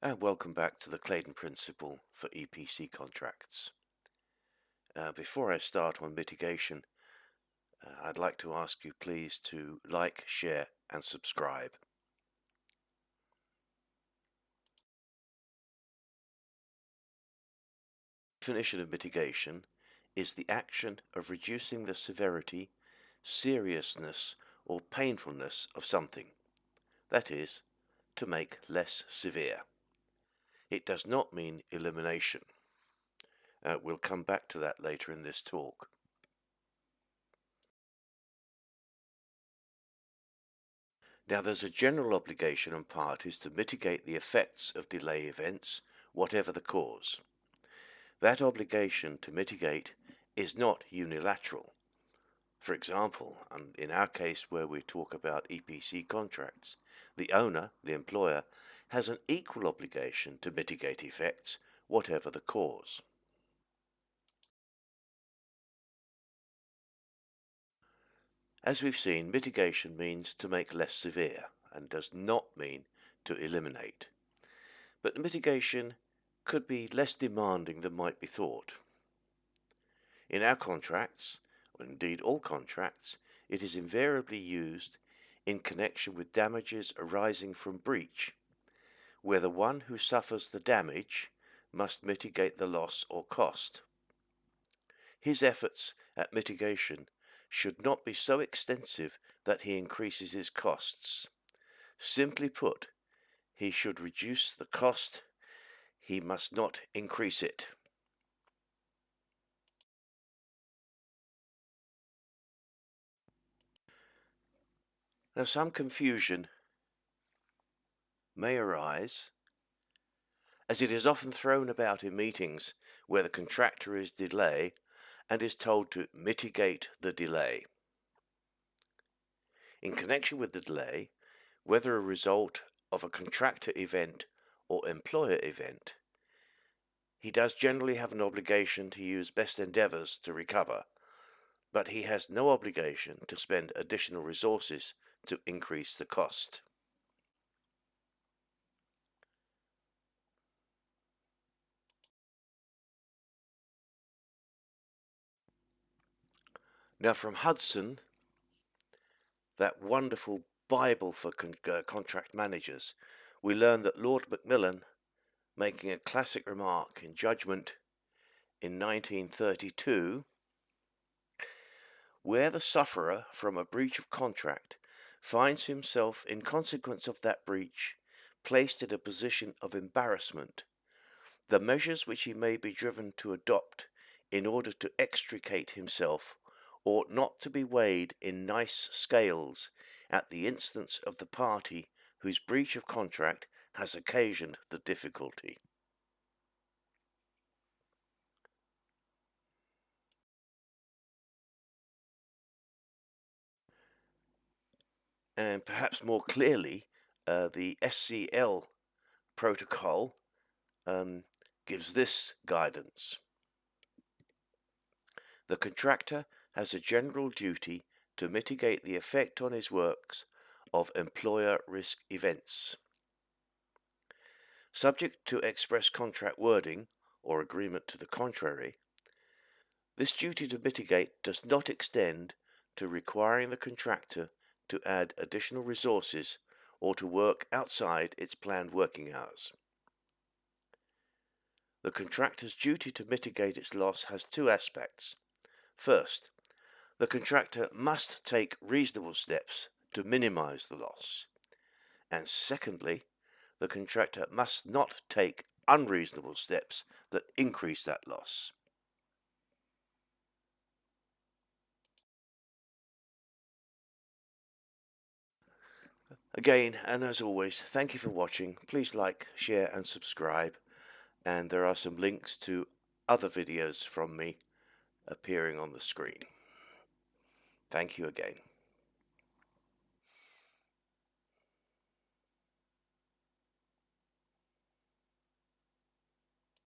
And welcome back to the Clayden Principle for EPC Contracts. Before I start on mitigation, I'd like to ask you please to like, share and subscribe. Definition of mitigation is the action of reducing the severity, seriousness or painfulness of something. That is, to make less severe. It does not mean elimination. We'll come back to that later in this talk. Now there's a general obligation on parties to mitigate the effects of delay events, whatever the cause. That obligation to mitigate is not unilateral. For example, and in our case where we talk about EPC contracts, the owner, the employer, has an equal obligation to mitigate effects, whatever the cause. As we've seen, mitigation means to make less severe and does not mean to eliminate. But mitigation could be less demanding than might be thought. In our contracts, or indeed all contracts, it is invariably used in connection with damages arising from breach, where the one who suffers the damage must mitigate the loss or cost. His efforts at mitigation should not be so extensive that he increases his costs. Simply put, he should reduce the cost, he must not increase it. Now some confusion may arise, as it is often thrown about in meetings where the contractor is delay and is told to mitigate the delay. In connection with the delay, whether a result of a contractor event or employer event, he does generally have an obligation to use best endeavours to recover, but he has no obligation to spend additional resources to increase the cost. Now from Hudson, that wonderful Bible for contract managers, we learn that Lord Macmillan, making a classic remark in judgment in 1932, where the sufferer from a breach of contract finds himself in consequence of that breach placed in a position of embarrassment, the measures which he may be driven to adopt in order to extricate himself ought not to be weighed in nice scales at the instance of the party whose breach of contract has occasioned the difficulty. And perhaps more clearly, the SCL protocol gives this guidance. The contractor has a general duty to mitigate the effect on his works of employer risk events. Subject to express contract wording or agreement to the contrary, this duty to mitigate does not extend to requiring the contractor to add additional resources or to work outside its planned working hours. The contractor's duty to mitigate its loss has two aspects. First, the contractor must take reasonable steps to minimize the loss. And secondly, the contractor must not take unreasonable steps that increase that loss. Again, and as always, thank you for watching. Please like, share and subscribe. And there are some links to other videos from me appearing on the screen. Thank you again.